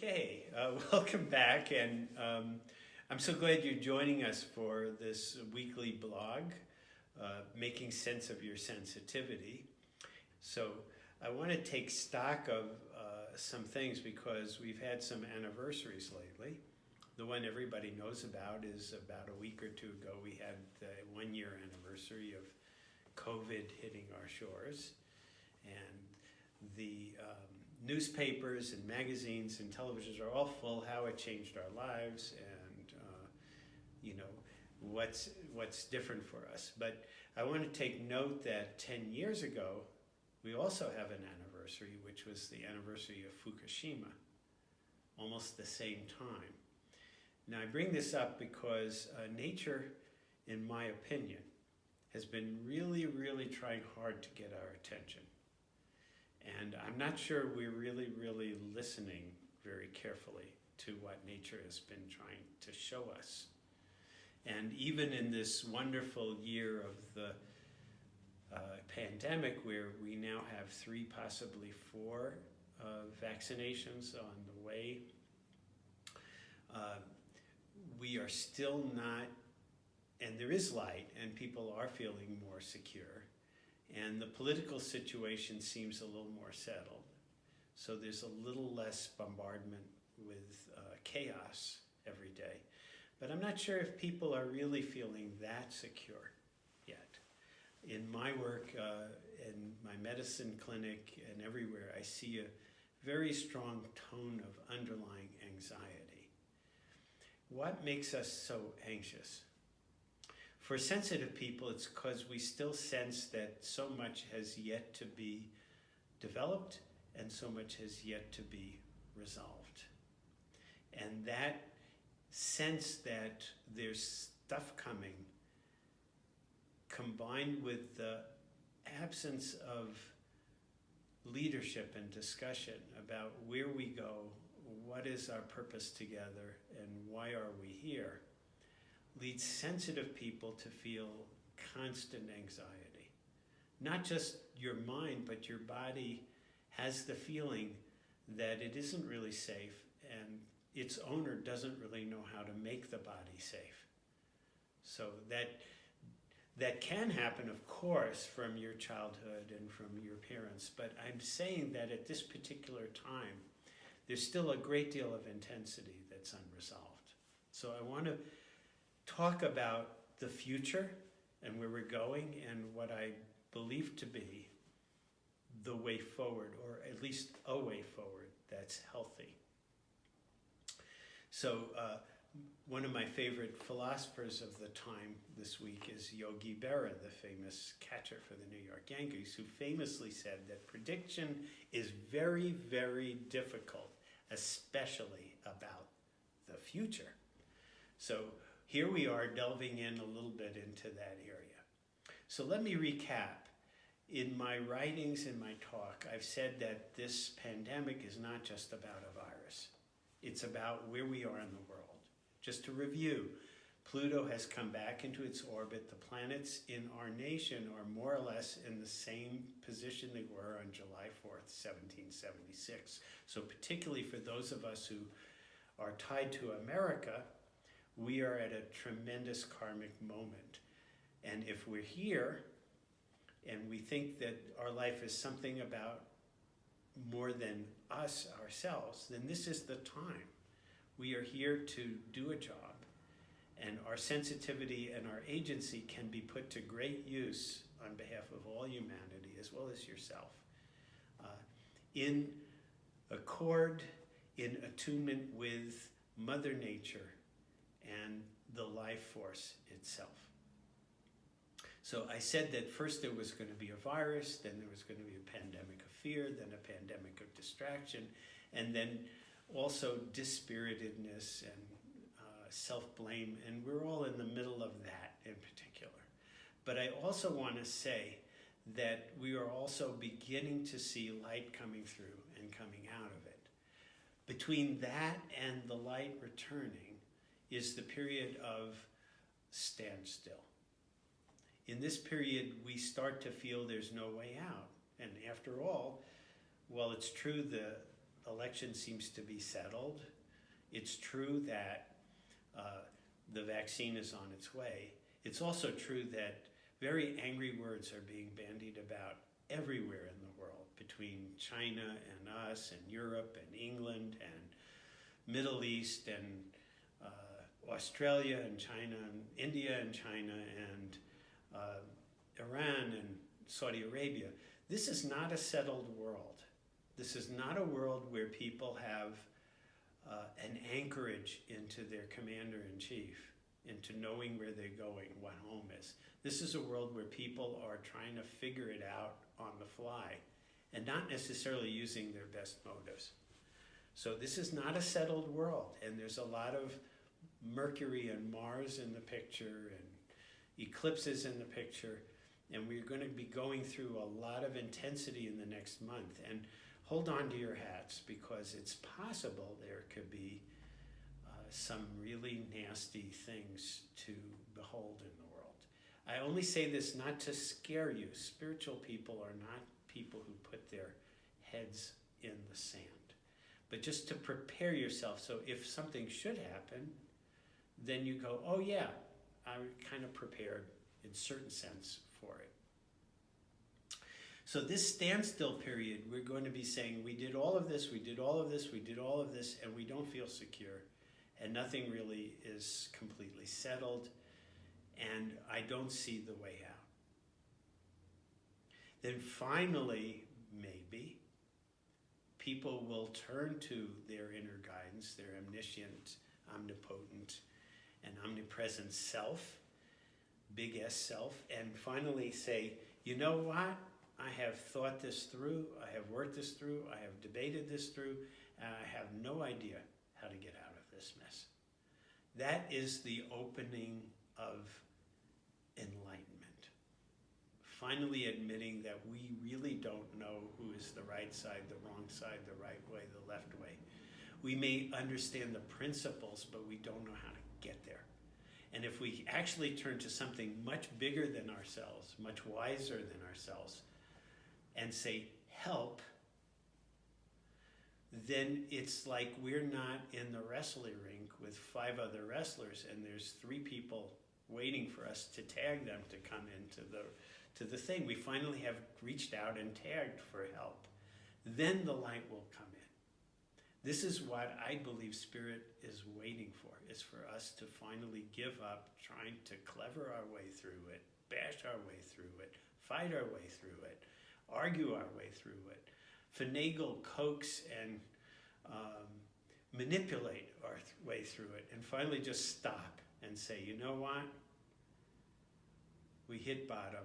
Okay, welcome back, and I'm so glad you're joining us for this weekly blog, Making Sense of Your Sensitivity. So I want to take stock of some things because we've had some anniversaries lately. The one everybody knows about is about a week or two ago we had the 1-year anniversary of COVID hitting our shores, and the newspapers and magazines and televisions are all full how it changed our lives and what's different for us. But I want to take note that 10 years ago we also have an anniversary, which was the anniversary of Fukushima, almost the same time. Now I bring this up because nature, in my opinion, has been really trying hard to get our attention. And I'm not sure we're really listening very carefully to what nature has been trying to show us. And even in this wonderful year of the pandemic, where we now have 3, possibly 4 vaccinations on the way, we are still not, and there is light, and people are feeling more secure. And the political situation seems a little more settled. So there's a little less bombardment with chaos every day. But I'm not sure if people are really feeling that secure yet. In my work, in my medicine clinic and everywhere, I see a very strong tone of underlying anxiety. What makes us so anxious? For sensitive people, it's because we still sense that so much has yet to be developed and so much has yet to be resolved. And that sense that there's stuff coming, combined with the absence of leadership and discussion about where we go, what is our purpose together, and why are we here, leads sensitive people to feel constant anxiety. Not just your mind, but your body has the feeling that it isn't really safe and its owner doesn't really know how to make the body safe. So that can happen, of course, from your childhood and from your parents, but I'm saying that at this particular time, there's still a great deal of intensity that's unresolved. So I want to talk about the future and where we're going and what I believe to be the way forward, or at least a way forward that's healthy. So one of my favorite philosophers of the time this week is Yogi Berra, the famous catcher for the New York Yankees, who famously said that prediction is very difficult, especially about the future. So here we are delving in a little bit into that area. So let me recap. In my writings, in my talk, I've said that this pandemic is not just about a virus. It's about where we are in the world. Just to review, Pluto has come back into its orbit. The planets in our nation are more or less in the same position they were on July 4th, 1776. So particularly for those of us who are tied to America, we are at a tremendous karmic moment. And if we're here and we think that our life is something about more than us, ourselves, then this is the time. We are here to do a job, and our sensitivity and our agency can be put to great use on behalf of all humanity as well as yourself. In accord, in attunement with Mother Nature and the life force itself. So I said that first there was going to be a virus, then there was going to be a pandemic of fear, then a pandemic of distraction, and then also dispiritedness and self-blame, and we're all in the middle of that in particular. But I also want to say that we are also beginning to see light coming through and coming out of it. Between that and the light returning is the period of standstill. In this period, we start to feel there's no way out. And after all, while it's true the election seems to be settled. It's true that the vaccine is on its way. It's also true that very angry words are being bandied about everywhere in the world, between China and us and Europe and England and Middle East and Australia and China and India and China and Iran and Saudi Arabia. This is not a settled world. This is not a world where people have an anchorage into their commander-in-chief, into knowing where they're going, what home is. This is a world where people are trying to figure it out on the fly and not necessarily using their best motives. So this is not a settled world, and there's a lot of Mercury and Mars in the picture and eclipses in the picture, and we're going to be going through a lot of intensity in the next month. And hold on to your hats, because it's possible there could be some really nasty things to behold in the world. I only say this not to scare you. Spiritual people are not people who put their heads in the sand, but just to prepare yourself. So if something should happen, then you go, oh yeah, I'm kind of prepared in a certain sense for it. So this standstill period, we're going to be saying, we did all of this, we did all of this, we did all of this, and we don't feel secure, and nothing really is completely settled, and I don't see the way out. Then finally, maybe, people will turn to their inner guidance, their omniscient, omnipotent, and omnipresent self, big S self, and finally say, you know what? I have thought this through, I have worked this through, I have debated this through, and I have no idea how to get out of this mess. That is the opening of enlightenment. Finally admitting that we really don't know who is the right side, the wrong side, the right way, the left way. We may understand the principles, but we don't know how to get there. And if we actually turn to something much bigger than ourselves, much wiser than ourselves, and say, help, then it's like we're not in the wrestling rink with 5 other wrestlers and there's 3 people waiting for us to tag them to come into the thing. We finally have reached out and tagged for help. Then the light will come in. This is what I believe Spirit is waiting for, is for us to finally give up trying to clever our way through it, bash our way through it, fight our way through it, argue our way through it, finagle, coax, and manipulate our way through it, and finally just stop and say, you know what? We hit bottom.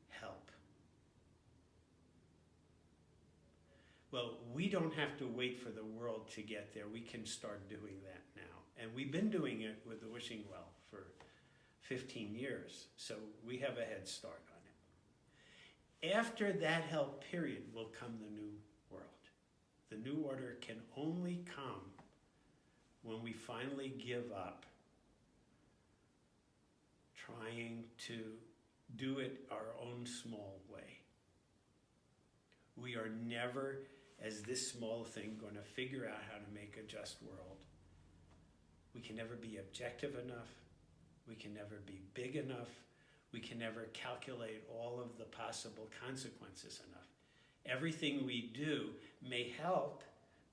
Help. Well, we don't have to wait for the world to get there. We can start doing that now. And we've been doing it with the Wishing Well for 15 years, so we have a head start on it. After that help period will come the new world. The new order can only come when we finally give up trying to do it our own small way. We are never, as this small thing, going to figure out how to make a just world. We can never be objective enough. We can never be big enough. We can never calculate all of the possible consequences enough. Everything we do may help,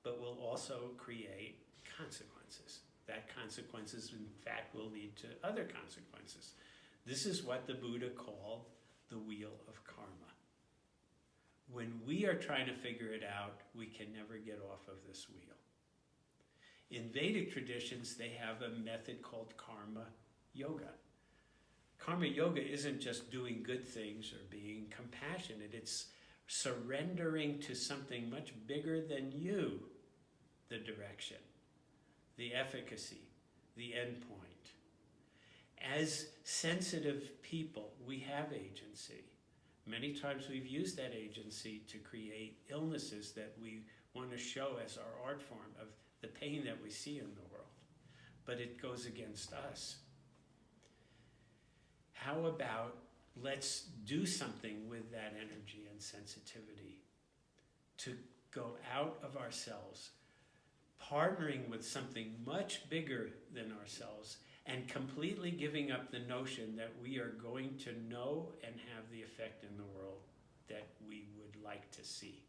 but will also create consequences. That consequences, in fact, will lead to other consequences. This is what the Buddha called the wheel of karma. When we are trying to figure it out, we can never get off of this wheel. In Vedic traditions, they have a method called karma yoga. Karma yoga isn't just doing good things or being compassionate. It's surrendering to something much bigger than you, the direction, the efficacy, the end point. As sensitive people, we have agency. Many times we've used that agency to create illnesses that we want to show as our art form of the pain that we see in the world. But it goes against us. How about let's do something with that energy and sensitivity to go out of ourselves, partnering with something much bigger than ourselves, and completely giving up the notion that we are going to know and have the effect in the world that we would like to see.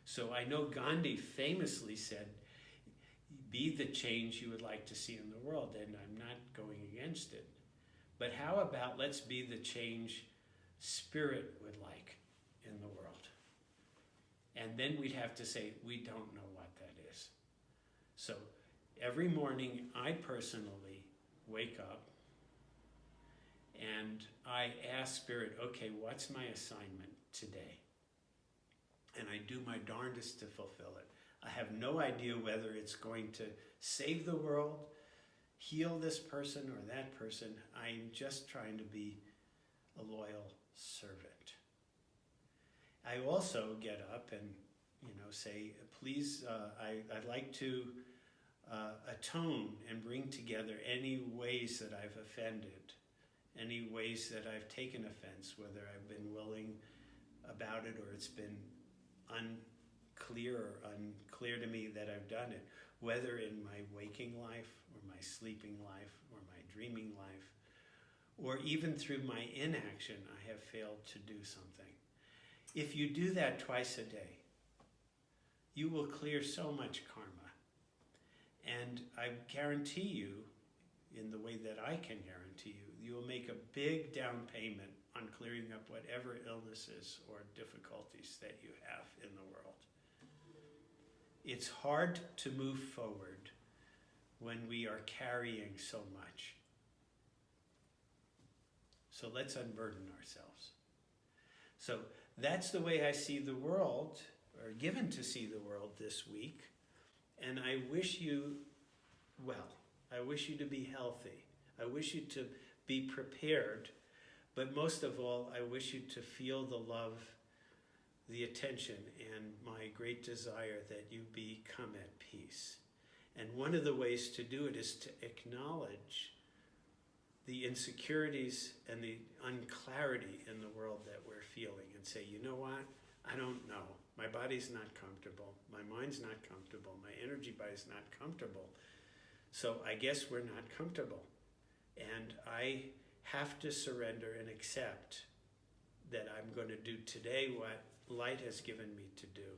So I know Gandhi famously said, be the change you would like to see in the world, and I'm not going against it. But how about let's be the change Spirit would like in the world? And then we'd have to say, we don't know what that is. So every morning I personally wake up and I ask Spirit, okay, what's my assignment today? And I do my darndest to fulfill it. I have no idea whether it's going to save the world, heal this person or that person. I'm just trying to be a loyal servant. I also get up and, say, please, I'd like to atone and bring together any ways that I've offended, any ways that I've taken offense, whether I've been willing about it or it's been unclear to me that I've done it, whether in my waking life or my sleeping life or my dreaming life, or even through my inaction, I have failed to do something. If you do that twice a day, you will clear so much karma. And I guarantee you, in the way that I can guarantee you, you will make a big down payment on clearing up whatever illnesses or difficulties that you have in the world. It's hard to move forward when we are carrying so much. So let's unburden ourselves. So that's the way I see the world, or given to see the world this week. And I wish you well. I wish you to be healthy. I wish you to be prepared. But most of all, I wish you to feel the love, the attention, and my great desire that you become at peace. And one of the ways to do it is to acknowledge the insecurities and the unclarity in the world that we're feeling and say, you know what? I don't know. My body's not comfortable. My mind's not comfortable. My energy body's not comfortable. So I guess we're not comfortable. And I have to surrender and accept that I'm going to do today what light has given me to do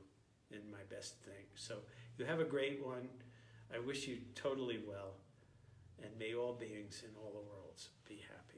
in my best thing. So you have a great one. I wish you totally well. And may all beings in all the worlds be happy.